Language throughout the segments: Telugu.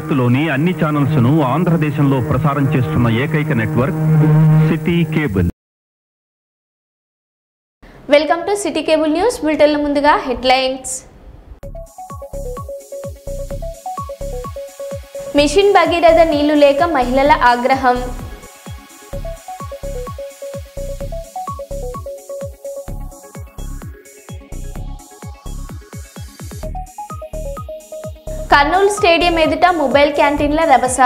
భారత్లోని అన్ని ఛానల్స్ ను ఆంధ్రదేశంలో ప్రసారం చేస్తున్న ఏకైక network city cable. Welcome to city cable news బులెటిన్ల ముందుగా హెడ్లైన్స్. మిషన్ భగీరథ నీళ్లు లేక మహిళల ఆగ్రహం. కర్నూలు స్టేడియం ఎదుట మొబైల్ క్యాంటీన్ల రభస.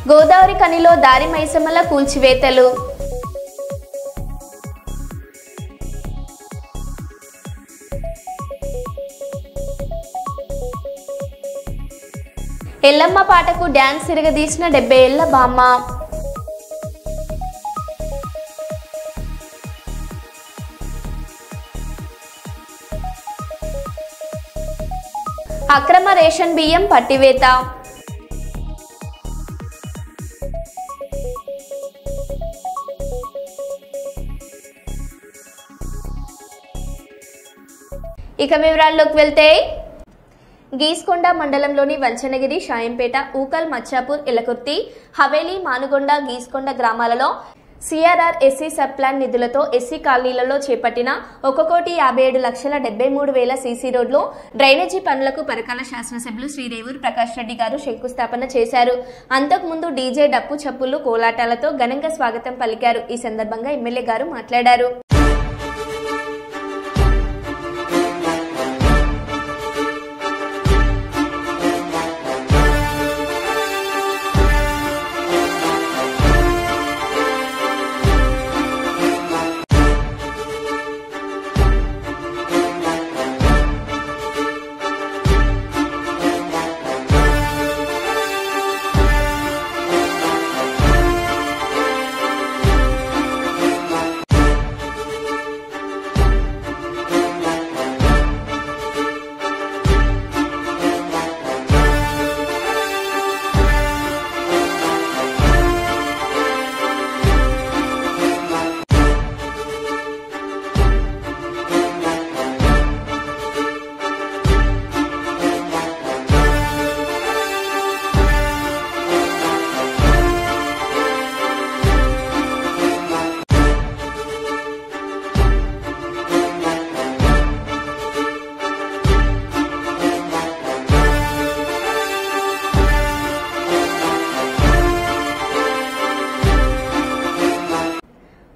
గోదావరి కనిలో దారి మైసమ్మల కూల్చివేతలు. ఎల్లమ్మ పాటకు డ్యాన్స్ తిరగదీసిన 70 ఏళ్ల బామ్మ. అక్రమ రేషన్ బియ్యం పట్టివేత. ఇక వివరాల్లోకి వెళ్తే గీస్కొండ మండలంలోని వంచనగిరి, షాయంపేట, ఊకల్, మచ్చాపూర్, ఎలకుర్తి, హవేలి, మానుగొండ, గీస్కొండ గ్రామాలలో సిఆర్ఆర్ ఎస్సీ సబ్ ప్లాన్ నిధులతో ఎస్సీ కాలనీలలో చేపట్టిన 1,57,73,000 సీసీ రోడ్లు, డ్రైనేజీ పనులకు పరకాల శాసనసభ్యులు శ్రీ రేవూరు ప్రకాష్ రెడ్డి గారు శంకుస్థాపన చేశారు. అంతకుముందు డీజే, డప్పు చప్పులు, కోలాటాలతో ఘనంగా స్వాగతం పలికారు. ఈ సందర్భంగా ఎమ్మెల్యే గారు మాట్లాడారు.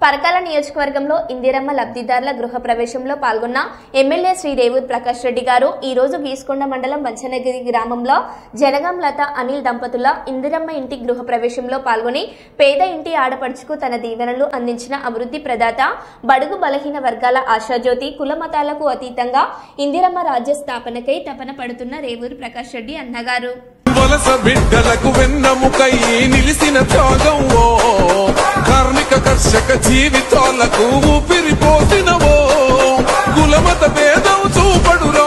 పరకాల నియోజకవర్గంలో ఇందిరమ్మ లబ్ధిదారుల గృహ ప్రవేశంలో పాల్గొన్న ఎమ్మెల్యే శ్రీ రేవూరు ప్రకాష్ రెడ్డి గారు ఈ రోజు గీస్కొండ మండలం వంచనగిరి గ్రామంలో జనగం లత అనిల్ దంపతుల ఇందిరమ్మ ఇంటి గృహ ప్రవేశంలో పాల్గొని పేద ఇంటి ఆడపడుచుకు తన దీవెనలు అందించిన అభివృద్ధి ప్రదాత, బడుగు బలహీన వర్గాల ఆశాజ్యోతి, కుల మతాలకు అతీతంగా ఇందిరమ్మ రాజ్య స్థాపనకై తపన పడుతున్న రేవూరు ప్రకాష్ రెడ్డి అన్నగారు. వలస బిడ్డలకు వెన్నముకై నిలిసిన త్యాగంవో, కార్మిక కర్షక జీవితాలకు ఊపిరిపోసినవో, కులమత భేదం చూపడురో,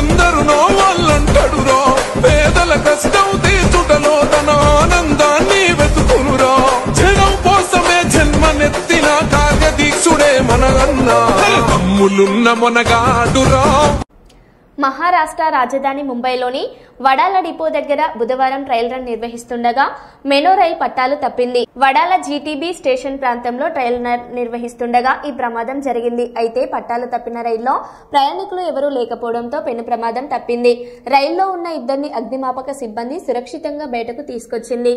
అందరూ నో వాళ్ళంటడురో, పేదల కష్టం తీర్చుటలో తన ఆనందాన్ని వెతుకునురా, జనం కోసమే జన్మనెత్తిన కార్యదీక్షుడే మనగన్నా, తమ్ములున్న మొనగాడురా. మహారాష్ట్ర రాజధాని ముంబైలోని వడాల డిపో దగ్గర బుధవారం ట్రయల్ రన్ నిర్వహిస్తుండగా మెనో రైల్ పట్టాలు తప్పింది. వడాల జీటీబీ స్టేషన్ ప్రాంతంలో ట్రయల్ రన్ నిర్వహిస్తుండగా ఈ ప్రమాదం జరిగింది. అయితే పట్టాలు తప్పిన రైల్లో ప్రయాణికులు ఎవరూ లేకపోవడంతో పెను ప్రమాదం తప్పింది. రైల్లో ఉన్న 2 అగ్నిమాపక సిబ్బంది సురక్షితంగా బయటకు తీసుకొచ్చింది.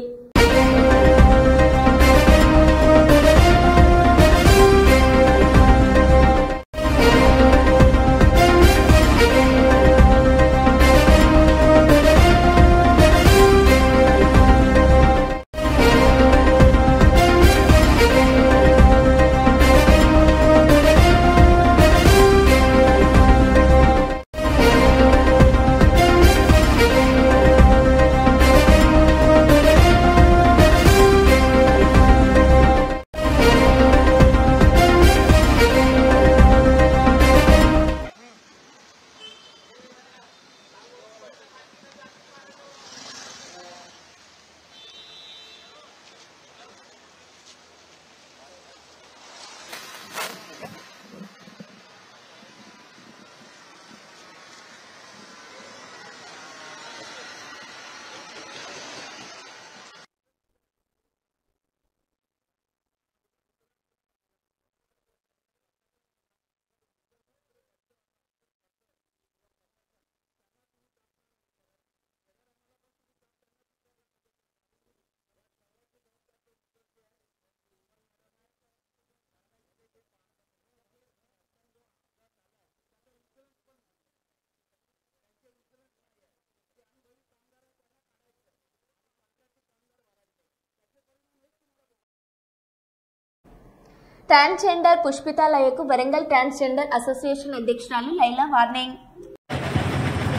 ట్రాన్స్జెండర్ పుష్పితాలయకు వరంగల్ ట్రాన్స్జెండర్ అసోసియేషన్ అధ్యక్షురాలు లైలా వార్నింగ్.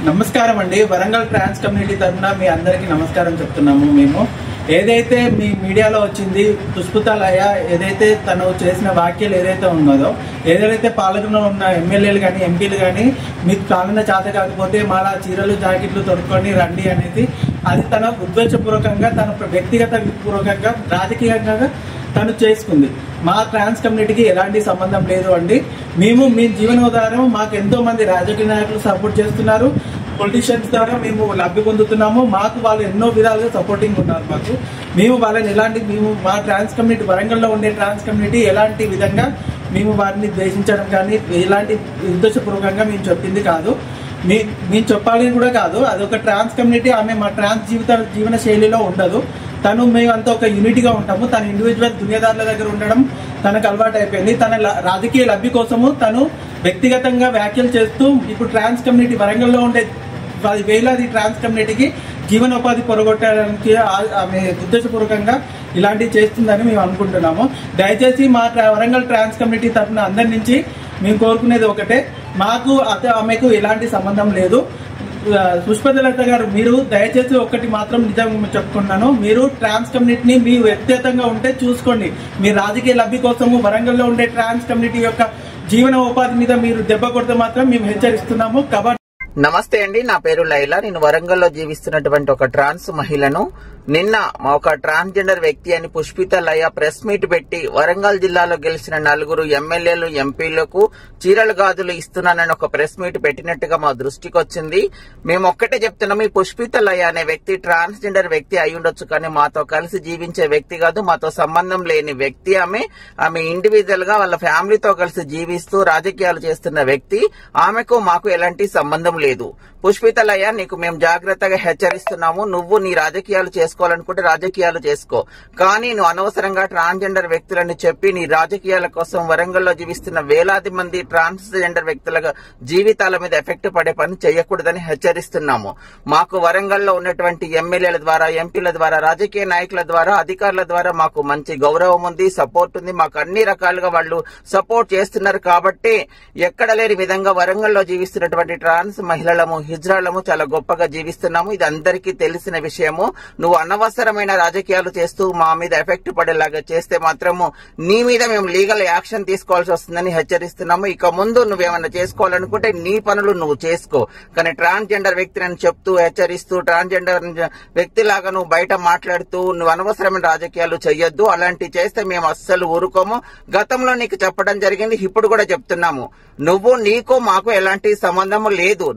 నమస్కారం అండి. వరంగల్ ట్రాన్స్ కమ్యూనిటీ తరఫున మీ అందరికీ నమస్కారం చెప్తున్నాము. మేము ఏదైతే మీ మీడియాలో వచ్చింది పుష్పితాలయ ఏదైతే తను చేసిన వ్యాఖ్యలు ఏదైతే ఉన్నదో, ఏదైతే పాలకులో ఉన్న ఎమ్మెల్యేలు కానీ ఎంపీలు కానీ మీకు పాలన చేత కాకపోతే మాలా చీరలు జాకెట్లు తొడుక్కొని రండి అనేది అది తన ఉద్దేశపూర్వకంగా తన వ్యక్తిగత పూర్వకంగా రాజకీయంగా తను చేసుకుంది. మా ట్రాన్స్ కమ్యూనిటీకి ఎలాంటి సంబంధం లేదు అండి. మేము మీ జీవనోధారం మాకు ఎంతో మంది రాజకీయ నాయకులు సపోర్ట్ చేస్తున్నారు, పొలిటీషియన్స్ ద్వారా మేము లబ్ధి పొందుతున్నాము. మాకు వాళ్ళు ఎన్నో విధాలుగా సపోర్టింగ్ ఉన్నారు మాకు. మేము వాళ్ళని మేము మా ట్రాన్స్ కమ్యూనిటీ వరంగల్లో ఉండే ట్రాన్స్ కమ్యూనిటీ ఎలాంటి విధంగా మేము వారిని ద్వేషించడం కానీ ఎలాంటి ఉద్దేశపూర్వకంగా మేము చెప్పింది కాదు, మేము చెప్పాలని కూడా కాదు. అదొక ట్రాన్స్ కమ్యూనిటీ, ఆమె మా ట్రాన్స్ జీవన శైలిలో ఉండదు. తను మేమంతా ఒక యూనిటీగా ఉంటాము. తన ఇండివిజువల్ దునియాదారుల దగ్గర ఉండడం తనకు అలవాటు అయిపోయింది. తన రాజకీయ లబ్ధి కోసము తను వ్యక్తిగతంగా వ్యాఖ్యలు చేస్తూ ఇప్పుడు ట్రాన్స్ కమ్యూనిటీ వరంగల్లో ఉండే వేలాది ట్రాన్స్ కమ్యూనిటీకి జీవనోపాధి పొరగొట్టడానికి ఆమె ఉద్దేశపూర్వకంగా ఇలాంటివి చేస్తుందని మేము అనుకుంటున్నాము. దయచేసి మా వరంగల్ ట్రాన్స్ కమ్యూనిటీ తరఫున అందరి నుంచి మేము కోరుకునేది ఒకటే, మాకు ఆమెకు ఎలాంటి సంబంధం లేదు. పుష్పలత గారు, మీరు దయచేసి ఒకటి మాత్రం నిజం చెప్పుకుంటున్నాను, మీరు ట్రాన్స్ కమ్యూనిటీని మీ వ్యక్తిగతంగా ఉంటే చూసుకోండి. మీ రాజకీయ లబ్ధి కోసము వరంగల్లో ఉండే ట్రాన్స్ కమ్యూనిటీ యొక్క జీవన ఉపాధి మీద మీరు దెబ్బ కొడితే మాత్రం మేము హెచ్చరిస్తున్నాము. నమస్తే అండి, నా పేరు లైలా. నేను వరంగల్లో జీవిస్తున్నటువంటి ఒక ట్రాన్స్ మహిళను. నిన్న ఒక ట్రాన్స్జెండర్ వ్యక్తి అని పుష్పితాలయ ప్రెస్ మీట్ పెట్టి వరంగల్ జిల్లాలో గెలిచిన 4 ఎమ్మెల్యేలు ఎంపీలకు చీరలు గాజులు ఇస్తున్నానని ఒక ప్రెస్ మీట్ పెట్టినట్టుగా మా దృష్టికి వచ్చింది. మేము ఒక్కటే చెప్తున్నాం, ఈ పుష్పితాలయ అనే వ్యక్తి ట్రాన్స్జెండర్ వ్యక్తి అయి ఉండొచ్చు, కానీ మాతో కలిసి జీవించే వ్యక్తి కాదు, మాతో సంబంధం లేని వ్యక్తి. ఆమె ఇండివిజువల్ గా వాళ్ళ ఫ్యామిలీతో కలిసి జీవిస్తూ రాజకీయాలు చేస్తున్న వ్యక్తి. ఆమెకు మాకు ఎలాంటి సంబంధం లేదు. పుష్పితాలయ, నీకు మేము జాగ్రత్తగా హెచ్చరిస్తున్నాము. నువ్వు నీ రాజకీయాలు చేసుకోవాలనుకుంటే రాజకీయాలు చేసుకో, కానీ నువ్వు అనవసరంగా ట్రాన్స్జెండర్ వ్యక్తులని చెప్పి నీ రాజకీయాల కోసం వరంగల్లో జీవిస్తున్న వేలాది మంది ట్రాన్స్జెండర్ వ్యక్తుల జీవితాల మీద ఎఫెక్ట్ పడే పని చేయకూడదని హెచ్చరిస్తున్నాము. మాకు వరంగల్లో ఉన్నటువంటి ఎమ్మెల్యేల ద్వారా, ఎంపీల ద్వారా, రాజకీయ నాయకుల ద్వారా, అధికారుల ద్వారా మాకు మంచి గౌరవం ఉంది, సపోర్ట్ ఉంది. మాకు అన్ని రకాలుగా వాళ్ళు సపోర్ట్ చేస్తున్నారు. కాబట్టి ఎక్కడ లేని విధంగా వరంగల్లో జీవిస్తున్నటువంటి ట్రాన్స్ మహిళలము, హిజ్రాలము చాలా గొప్పగా జీవిస్తున్నాము. ఇది అందరికీ తెలిసిన విషయము. నువ్వు అనవసరమైన రాజకీయాలు చేస్తూ మా మీద ఎఫెక్ట్ పడేలాగా చేస్తే మాత్రము నీ మీద మేము లీగల్ యాక్షన్ తీసుకోవాల్సి వస్తుందని హెచ్చరిస్తున్నాము. ఇక ముందు నువ్వేమన్నా చేసుకోవాలనుకుంటే నీ పనులు నువ్వు చేసుకో, కానీ ట్రాన్స్జెండర్ వ్యక్తిని చెప్తూ హెచ్చరిస్తూ ట్రాన్స్జెండర్ వ్యక్తిలాగా నువ్వు బయట మాట్లాడుతూ నువ్వు అనవసరమైన రాజకీయాలు చెయ్యొద్దు. అలాంటివి చేస్తే మేము అస్సలు ఊరుకోము. గతంలో నీకు చెప్పడం జరిగింది, ఇప్పుడు కూడా చెప్తున్నాము. నీకు మాకు ఎలాంటి సంబంధము లేదు.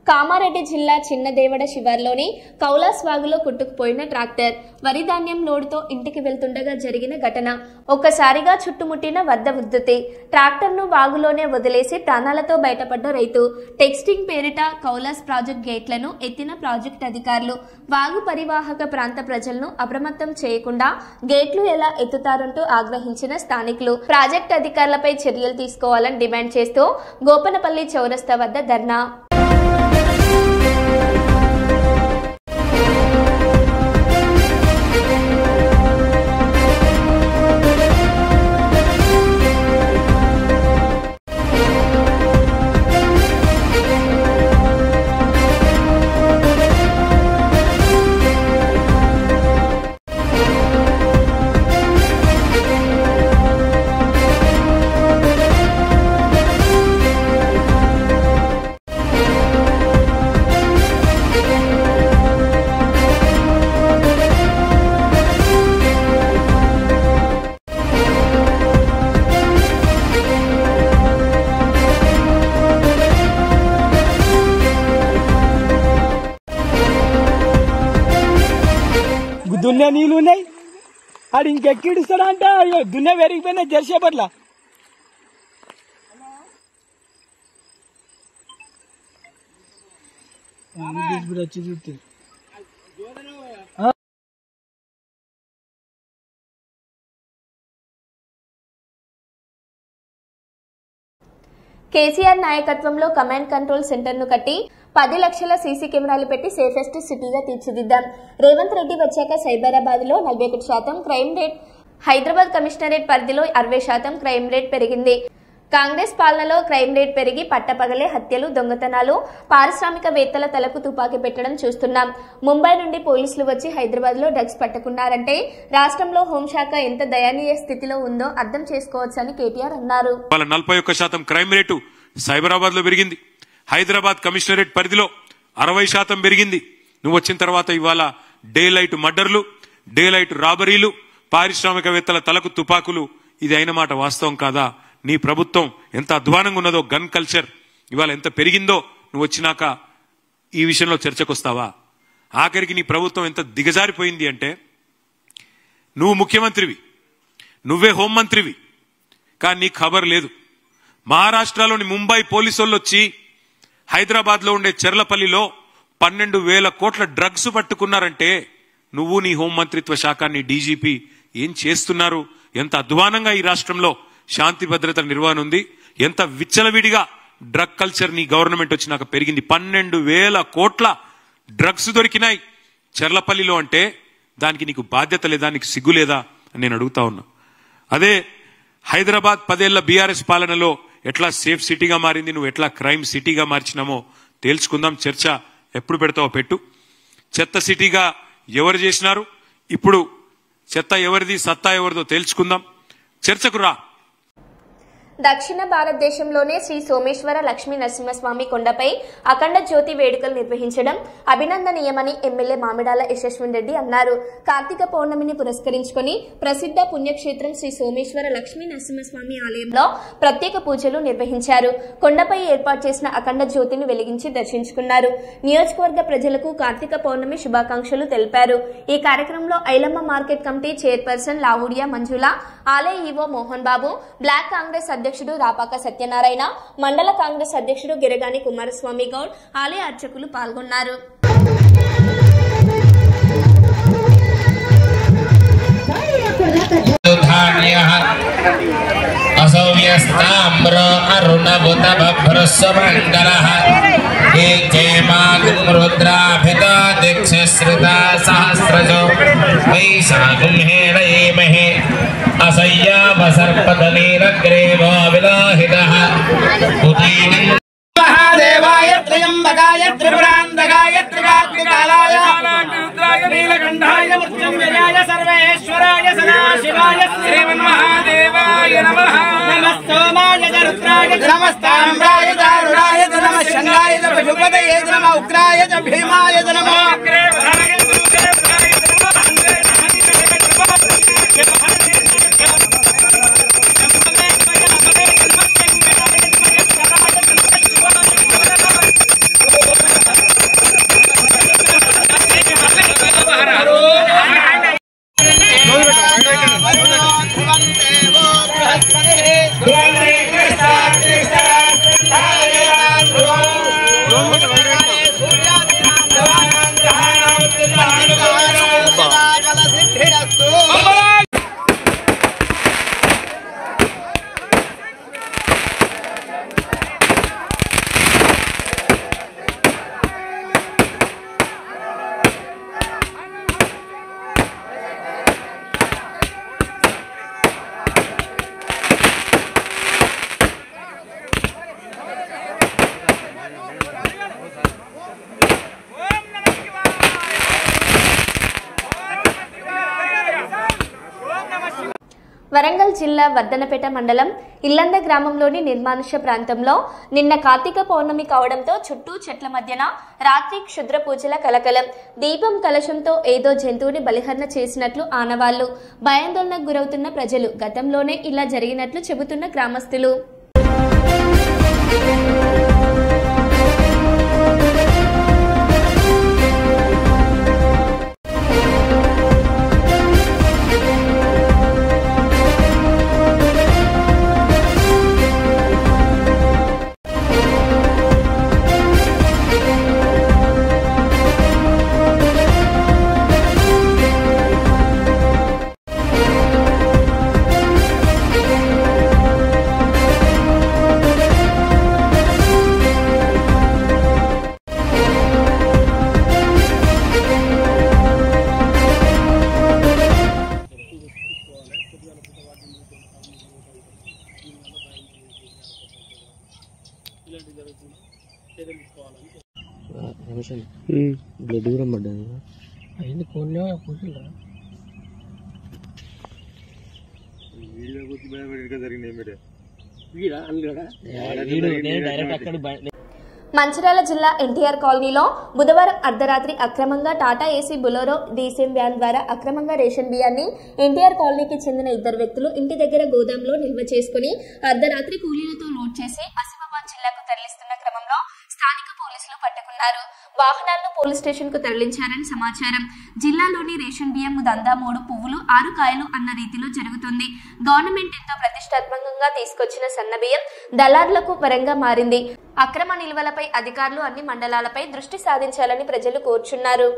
కామారెడ్డి జిల్లా చిన్నదేవడ శివార్లోని కౌలాస్ వాగులో కొట్టుకుపోయిన ట్రాక్టర్ వరి ధాన్యం లోడుతో ఇంటికి వెళ్తుండగా జరిగిన ఘటన. ఒక్కసారిగా చుట్టుముట్టిన వరద ఉధృతి. ట్రాక్టర్ను వాగులోనే వదిలేసి ప్రాణాలతో బయటపడ్డ రైతు. టెక్స్టింగ్ పేరిట కౌలాస్ ప్రాజెక్ట్ గేట్లను ఎత్తిన ప్రాజెక్ట్ అధికారులు. వాగు పరివాహక ప్రాంత ప్రజలను అప్రమత్తం చేయకుండా గేట్లు ఎలా ఎత్తుతారంటూ ఆగ్రహించిన స్థానికులు. ప్రాజెక్ట్ అధికారులపై చర్యలు తీసుకోవాలని డిమాండ్ చేస్తూ గోపనపల్లి చౌరస్తా వద్ద ధర్నా. దున్నే నీళ్ళు ఉన్నాయి, ఆడు ఇంకెక్కిడుస్తాడా అంటే దున్నే పెరిగిపోయినా జరిసేపట్లా. వచ్చి చూస్తే కేసీఆర్ నాయకత్వంలో కమాండ్ కంట్రోల్ సెంటర్ ను కట్టి 10 లక్షల సీసీ కెమెరాలు పెట్టి సేఫెస్ట్ సిటీగా తీర్చిదిద్దాం. రేవంత్ రెడ్డి వచ్చాక సైబరాబాద్ లో 41% క్రైమ్ రేట్ హైదరాబాద్ కమిషనరేట్ పరిధిలో 60% క్రైమ్ రేట్ పెరిగింది. కాంగ్రెస్ పాలనలో క్రైమ్ రేట్ పెరిగి పట్టపగలే హత్యలు, దొంగతనాలు, పారిశ్రామికవేత్తల తలకు తుపాకీ పెట్టడం చూస్తున్నాం. ముంబై నుండి పోలీసులు వచ్చి హైదరాబాద్ లో డ్రగ్స్ పట్టుకున్నారంటే రాష్ట్రంలో హోంశాఖ ఎంత దయనీయ స్థితిలో ఉందో అర్థం చేసుకోవచ్చని కేటీఆర్ అన్నారు. 41% క్రైమ్ రేటు సైబరాబాద్ లో పెరిగింది. హైదరాబాద్ కమిషనరేట్ పరిధిలో 60% పెరిగింది. నువ్వు వచ్చిన తర్వాత ఇవాళ డే లైట్ మర్డర్లు, డే లైట్ రాబరీలు, పారిశ్రామికవేత్తల తలకు తుపాకులు. ఇది అయిన మాట వాస్తవం కాదా? నీ ప్రభుత్వం ఎంత అధ్వానంగా ఉన్నదో, గన్ కల్చర్ ఇవాళ ఎంత పెరిగిందో నువ్వు వచ్చినాక ఈ విషయంలో చర్చకొస్తావా? ఆఖరికి నీ ప్రభుత్వం ఎంత దిగజారిపోయింది అంటే, నువ్వు ముఖ్యమంత్రివి, నువ్వే హోంమంత్రివి, కానీ నీకు ఖబర్ లేదు. మహారాష్ట్రలోని ముంబై పోలీసులు వచ్చి హైదరాబాద్ లో ఉండే చెర్లపల్లిలో 12,000 కోట్ల డ్రగ్స్ పట్టుకున్నారంటే నువ్వు నీ హోంమంత్రిత్వ శాఖ, నీ డీజీపీ ఏం చేస్తున్నారు? ఎంత అధ్వానంగా ఈ రాష్ట్రంలో శాంతి భద్రతల నిర్వహణ ఉంది, ఎంత విచ్చలవిడిగా డ్రగ్ కల్చర్ నీ గవర్నమెంట్ వచ్చినాక పెరిగింది. 12,000 కోట్ల డ్రగ్స్ దొరికినాయి చెర్లపల్లిలో అంటే దానికి నీకు బాధ్యత లేదా, నీకు సిగ్గు లేదా అని నేను అడుగుతా ఉన్నా. అదే హైదరాబాద్ 10 ఏళ్ల బీఆర్ఎస్ పాలనలో ఎట్లా సేఫ్ సిటీగా మారింది, నువ్వు ఎట్లా క్రైమ్ సిటీగా మార్చినామో తేల్చుకుందాం. చర్చ ఎప్పుడు పెడతావో పెట్టు. చెత్త సిటీగా ఎవరు చేసినారు, ఇప్పుడు చెత్త ఎవరిది, సత్తా ఎవరిదో తేల్చుకుందాం. చర్చకు రా. దక్షిణ భారతదేశంలోనే శ్రీ సోమేశ్వర లక్ష్మీ నరసింహస్వామి కొండపై అఖండ జ్యోతి వేడుకలు నిర్వహించడం అభినందనీయమని ఎమ్మెల్యే మామిడాల యశస్విన్ రెడ్డి అన్నారు. కార్తీక పౌర్ణమిని పురస్కరించుకుని ప్రసిద్ధ పుణ్యక్షేత్రం శ్రీ సోమేశ్వర లక్ష్మీ నరసింహస్వామి ఆలయంలో ప్రత్యేక పూజలు నిర్వహించారు. కొండపై ఏర్పాటు చేసిన అఖండ జ్యోతిని వెలిగించి దర్శించుకున్నారు. నియోజకవర్గ ప్రజలకు కార్తీక పౌర్ణమి శుభాకాంక్షలు తెలిపారు. ఈ కార్యక్రమంలో Ailamma market committee chairperson Lavudya Manjula, ఆలయ ఈవో మోహన్ బాబు, బ్లాక్ కాంగ్రెస్ అధ్యక్షుడు రాపాక సత్యనారాయణ, మండల కాంగ్రెస్ అధ్యక్షుడు గిరగాని కుమారస్వామి గౌడ్, ఆలయ అర్చకులు పాల్గొన్నారు. महादेवाय त्र्यंबकाय त्रिपुरांतकाय त्रिकाग्निकालाय नीलकंठाय मृत्युंजयाय सर्वेश्वराय सदाशिवाय श्रीमन्महादेवाय नमः। नमः सोमाय च रुद्राय च नमस्ताम्राय च अरुणाय च नमः शंगाय च पशुपतये च नमः उग्राय च भीमाय च नमः। వరంగల్ జిల్లా వర్ధనపేట మండలం ఇల్లంద గ్రామంలోని నిర్మానుష్య ప్రాంతంలో నిన్న కార్తీక పౌర్ణమి కావడంతో చుట్టూ చెట్ల మధ్యన రాత్రి క్షుద్ర పూజల కలకలం. దీపం కలశంతో ఏదో జంతువుని బలిహరణ చేసినట్లు ఆనవాళ్లు. భయాందోళనకు గురవుతున్న ప్రజలు. గతంలోనే ఇలా జరిగినట్లు చెబుతున్న గ్రామస్తులు. దూరం పడ్డది అయింది కొన్ని కూర్చుంటా మంచిర్యాల జిల్లా ఎన్టీఆర్ కాలనీలో బుధవారం అర్ధరాత్రి అక్రమంగా Tata AC Bolero DCM van ద్వారా అక్రమంగా రేషన్ బియ్యాన్ని ఎన్టీఆర్ కాలనీకి చెందిన ఇద్దరు వ్యక్తులు ఇంటి దగ్గర గోదాంలో నిల్వ చేసుకుని అర్ధరాత్రి కూలీలతో లోడ్ చేసి ఆసిఫాబాద్ జిల్లాకు తరలిస్తున్న క్రమంలో స్థానిక పోలీసులు పట్టుకున్నారు. వాహనాలను పోలీస్ స్టేషన్ కు తరలించారని సమాచారం. జిల్లాలోని రేషన్ బియ్యం దందా 3 పువ్వులు 6 కాయలు అన్న రీతిలో జరుగుతుంది. గవర్నమెంట్ ఎంతో ప్రతిష్టాత్మకంగా తీసుకొచ్చిన సన్న బియ్యం దళారులకు వరంగా మారింది. అక్రమ నిల్వలపై అధికారులు అన్ని మండలాలపై దృష్టి సాధించాలని ప్రజలు కోరుచున్నారు.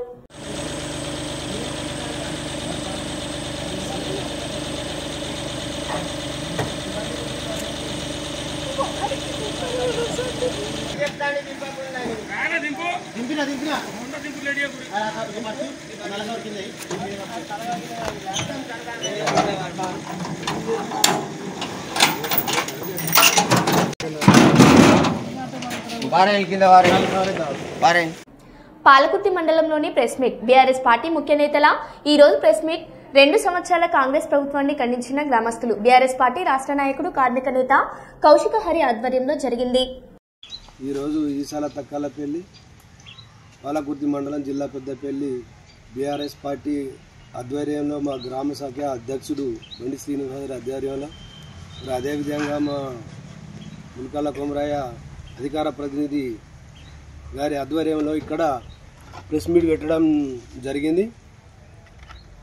పాలకుర్తి మండలంలోని ప్రెస్ మీట్. బీఆర్ఎస్ పార్టీ ముఖ్య నేతల ఈ రోజు ప్రెస్ మీట్. 2 సంవత్సరాల కాంగ్రెస్ ప్రభుత్వాన్ని ఖండించిన గ్రామస్తులు. బీఆర్ఎస్ పార్టీ రాష్ట్ర నాయకుడు కార్మిక నేత కౌశిక హరి ఆధ్వర్యంలో జరిగింది. ఈ రోజు ఈసాల తక్కలపల్లి పాలకుర్తి మండలం జిల్లా పెద్దపల్లి బీఆర్ఎస్ పార్టీ ఆధ్వర్యంలో మా గ్రామ శాఖ అధ్యక్షుడు బండి శ్రీనివాసరావు ఆధ్వర్యంలో అదేవిధంగా మా ముల్కాల కొమరయ్య అధికార ప్రతినిధి గారి ఆధ్వర్యంలో ఇక్కడ ప్రెస్ మీట్ పెట్టడం జరిగింది.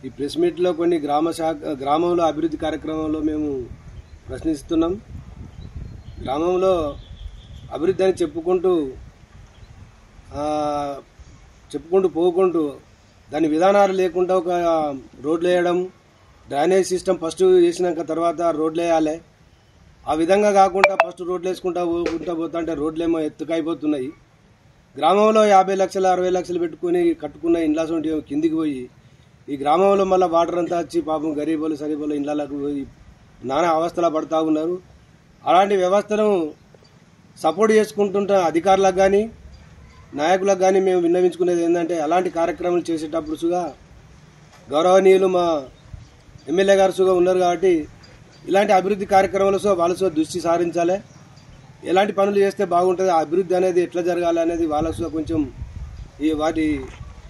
ఈ ప్రెస్ మీట్లో కొన్ని గ్రామంలో అభివృద్ధి కార్యక్రమంలో మేము ప్రశ్నిస్తున్నాం. గ్రామంలో అభివృద్ధి అని చెప్పుకుంటూ పోకుంటూ దాని విధానాలు లేకుండా ఒక రోడ్లు వేయడం, డ్రైనేజ్ సిస్టమ్ ఫస్ట్ చేసినాక తర్వాత రోడ్లు వేయాలి. ఆ విధంగా కాకుండా ఫస్ట్ రోడ్లు వేసుకుంటా పోతా అంటే రోడ్లేమో ఎత్తుకైపోతున్నాయి. గ్రామంలో 50 లక్షలు 60 లక్షలు పెట్టుకుని కట్టుకున్న ఇండ్ల కిందికి పోయి ఈ గ్రామంలో మళ్ళీ వాటర్ అంతా వచ్చి పాపం గరీబులు సరీబులు ఇండ్లకు పోయి నానా అవస్థలు పడుతూ ఉన్నారు. అలాంటి వ్యవస్థను సపోర్ట్ చేసుకుంటుంట అధికారులకు కానీ నాయకులకు కానీ మేము విన్నవించుకునేది ఏంటంటే అలాంటి కార్యక్రమాలు చేసేటప్పుడు సుగా గౌరవనీయులు మా ఎమ్మెల్యే గారు సుగా ఉన్నారు కాబట్టి ఇలాంటి అభివృద్ధి కార్యక్రమాలు వాళ్ళ దృష్టి సారించాలి. ఎలాంటి పనులు చేస్తే బాగుంటుంది, ఆ అభివృద్ధి అనేది ఎట్లా జరగాలి అనేది వాళ్ళకు కొంచెం ఈ వాటి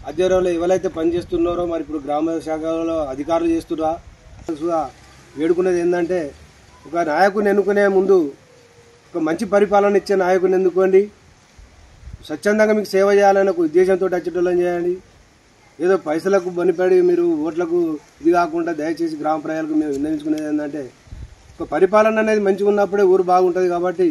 ఆధ్వర్యంలో ఎవరైతే పనిచేస్తున్నారో మరి ఇప్పుడు గ్రామ శాఖలో అధికారులు చేస్తున్నారా వేడుకునేది ఏంటంటే ఒక నాయకుని ఎన్నుకునే ముందు ఒక మంచి పరిపాలన ఇచ్చే నాయకుని ఎన్నుకోండి. స్వచ్ఛందంగా మీకు సేవ చేయాలని ఒక ఉద్దేశంతో వచ్చేటోళ్ళని చేయండి. ఏదో పైసలకు బనిపడి మీరు ఓట్లకు ఇది కాకుండా దయచేసి గ్రామ ప్రజలకు మేము విన్నవించుకునేది ఏంటంటే ఒక పరిపాలన అనేది మంచిగా ఉన్నప్పుడే ఊరు బాగుంటుంది. కాబట్టి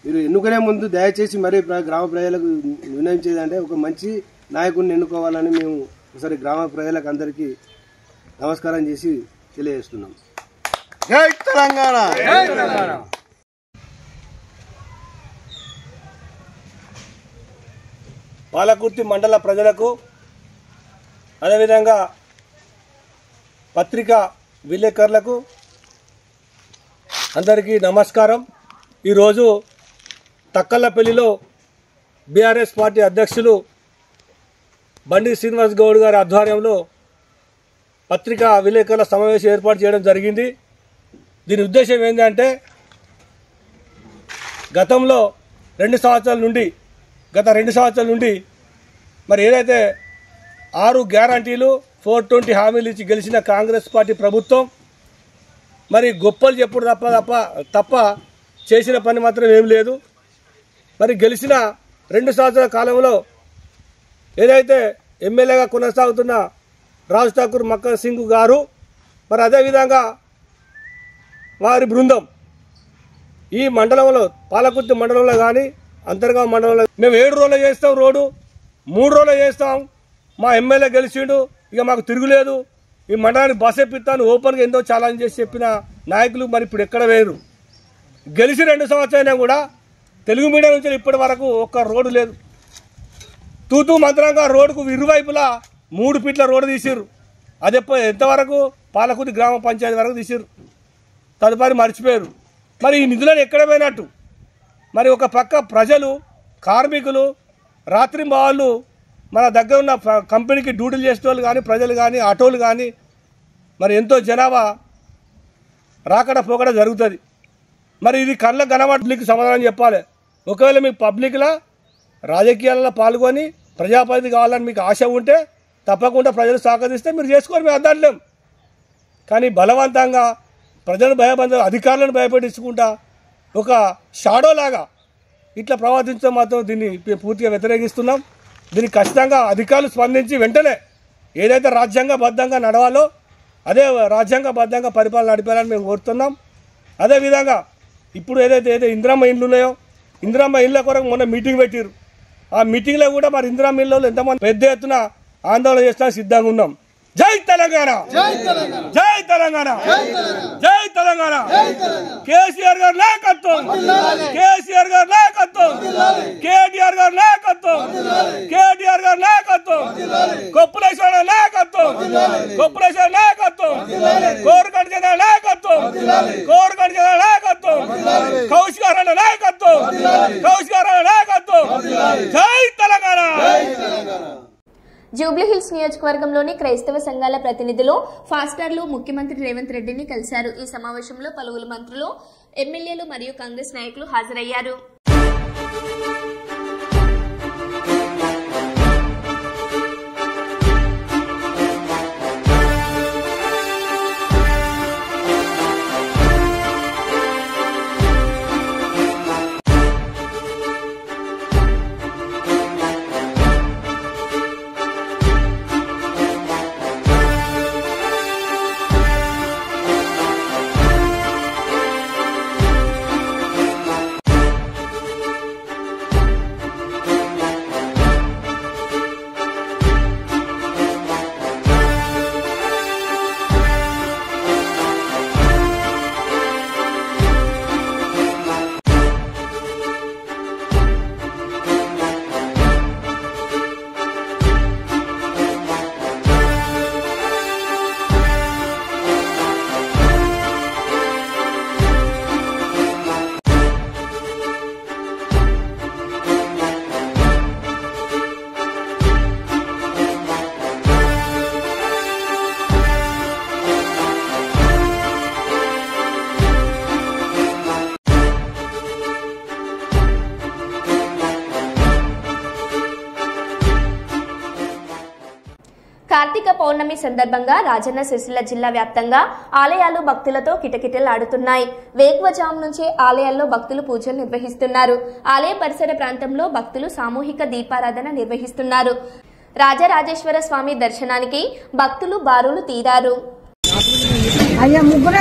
మీరు ఎన్నుకునే ముందు దయచేసి మరి గ్రామ ప్రజలకు విన్నవించేది అంటే ఒక మంచి నాయకుడిని ఎన్నుకోవాలని మేము ఒకసారి గ్రామ ప్రజలకు అందరికీ నమస్కారం చేసి తెలియజేస్తున్నాం. జై తెలంగాణ. పాలకుర్తి మండల ప్రజలకు అదేవిధంగా పత్రికా విలేకరులకు అందరికీ నమస్కారం. ఈరోజు తక్కలపల్లిలో బీఆర్ఎస్ పార్టీ అధ్యక్షులు బండి శ్రీనివాస్ గౌడ్ గారి ఆధ్వర్యంలో పత్రికా విలేకరుల సమావేశం ఏర్పాటు చేయడం జరిగింది. దీని ఉద్దేశం ఏంటంటే గత 2 సంవత్సరాల నుండి మరి ఏదైతే 6 గ్యారంటీలు 420 హామీలు ఇచ్చి గెలిచిన కాంగ్రెస్ పార్టీ ప్రభుత్వం మరి గొప్పలు చెప్పుడు తప్ప చేసిన పని మాత్రం ఏం లేదు. మరి గెలిచిన 2 సంవత్సరాల కాలంలో ఏదైతే ఎమ్మెల్యేగా కొనసాగుతున్న రాజ్ ఠాకూర్ మక్కన్ సింగ్ గారు మరి అదేవిధంగా వారి బృందం ఈ మండలంలో పాలకుర్తి మండలంలో కానీ అంతర్గాం మండలంలో మేము 7 రోజులు చేస్తాం, రోడ్డు 3 రోజులు చేస్తాం. మా ఎమ్మెల్యే గెలిచిండు, ఇక మాకు తిరుగులేదు, ఈ మండలాన్ని బస్ ఎప్పిస్తాను ఓపెన్గా ఎంతో ఛాలెంజ్ చేసి చెప్పిన నాయకులు మరి ఇప్పుడు ఎక్కడ వేరు. గెలిచి 2 సంవత్సరాలైనా కూడా తెలుగు మీడియా నుంచి ఇప్పటి వరకు ఒక్క రోడ్డు లేదు. తూతూ మంత్రంగా రోడ్డుకు ఇరువైపులా 3 ఫీట్ల రోడ్డు తీసిర్రు. అది ఎంతవరకు పాలకుర్తి గ్రామ పంచాయతీ వరకు తీసిర్రు, తదుపరి మర్చిపోయారు. మరి ఈ నిధులను ఎక్కడ పోయినట్టు? మరి ఒక పక్క ప్రజలు కార్మికులు రాత్రి వాళ్ళు మన దగ్గర ఉన్న కంపెనీకి డ్యూటీలు చేసే వాళ్ళు కానీ ప్రజలు కానీ ఆటోలు కానీ మరి ఎంతో జనాభా రాకడ పోకడ జరుగుతుంది. మరి ఇది కళ్ళ కనబడలికి సమాధానం చెప్పాలి. ఒకవేళ మీకు పబ్లిక్లా రాజకీయాలలో పాల్గొని ప్రజాప్రతినిధి కావాలని మీకు ఆశ ఉంటే తప్పకుండా ప్రజలు సహకరిస్తే మీరు చేసుకోవాలి, మేము అద్దట్లేం. కానీ బలవంతంగా ప్రజలు అధికారులను భయపెట్టించుకుంటా ఒక షాడో లాగా ఇట్లా ప్రవర్తించడం మాత్రం దీన్ని పూర్తిగా వ్యతిరేకిస్తున్నాం. దీనికి ఖచ్చితంగా అధికారులు స్పందించి వెంటనే ఏదైతే రాజ్యాంగబద్ధంగా నడవాలో అదే రాజ్యాంగబద్ధంగా పరిపాలన నడిపాలని మేము కోరుతున్నాం. అదేవిధంగా ఇప్పుడు ఏదైతే ఇందిరమ్మ ఇండ్లు ఉన్నాయో ఇందిరమ్మ ఇండ్ల కొరకు మొన్న మీటింగ్ పెట్టారు. ఆ మీటింగ్లో కూడా మరి ఇందిరమ్మ ఇళ్ళలో ఎంతమంది పెద్ద ఎత్తున ఆందోళన చేసినా సిద్ధంగా ఉన్నాం. జై తెలంగాణ, జై తెలంగాణ, జై తెలంగాణ. కేసీఆర్ గారి నాయకత్వం, కేసీఆర్ గారి నాయకత్వం, కేటీఆర్ గారి నాయకత్వం, కేటీఆర్ గారి నాయకత్వం, కొప్పులేశ్వర నాయకత్వం, కొప్పులేశ్వర నాయకత్వం, కోరుకంట జిల్లా నాయకత్వం, కోరుకంట జిల్లా నాయకత్వం, కౌశికార నాయకత్వం, కౌశికార నాయకత్వం. జై తెలంగాణ. జూబ్లీహిల్స్ నియోజకవర్గంలోని క్రైస్తవ సంఘాల ప్రతినిధులు ఫాస్టర్లు ముఖ్యమంత్రి రేవంత్ రెడ్డిని కలిశారు. ఈ సమావేశంలో పలువురు మంత్రులు, ఎమ్మెల్యేలు మరియు కాంగ్రెస్ నాయకులు హాజరయ్యారు. కార్తీక పౌర్ణమి సందర్భంగా రాజన్న సిరిసిల్ల జిల్లా వ్యాప్తంగా ఆలయాలు భక్తులతో కిటకిటలాడుతున్నాయి. వేకువజాము నుంచి ఆలయాల్లో భక్తులు పూజలు నిర్వహిస్తున్నారు. ఆలయ పరిసర ప్రాంతంలో భక్తులు సామూహిక దీపారాధన నిర్వహిస్తున్నారు. రాజరాజేశ్వర స్వామి దర్శనానికి భక్తులు బారులు తీరారు. అయ్యా ముగ్గురు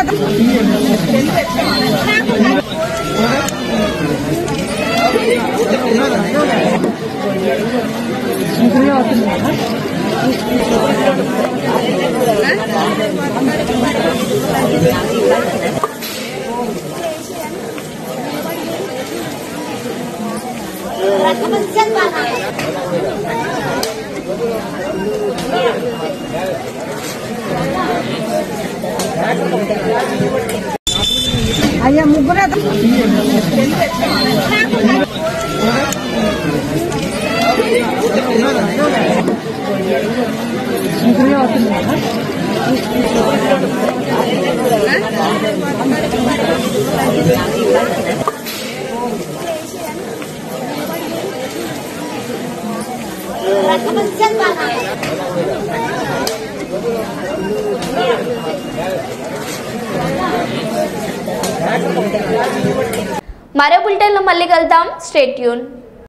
మరో బులెటిన్లో మళ్ళీ కలుద్దాం. Stay tune.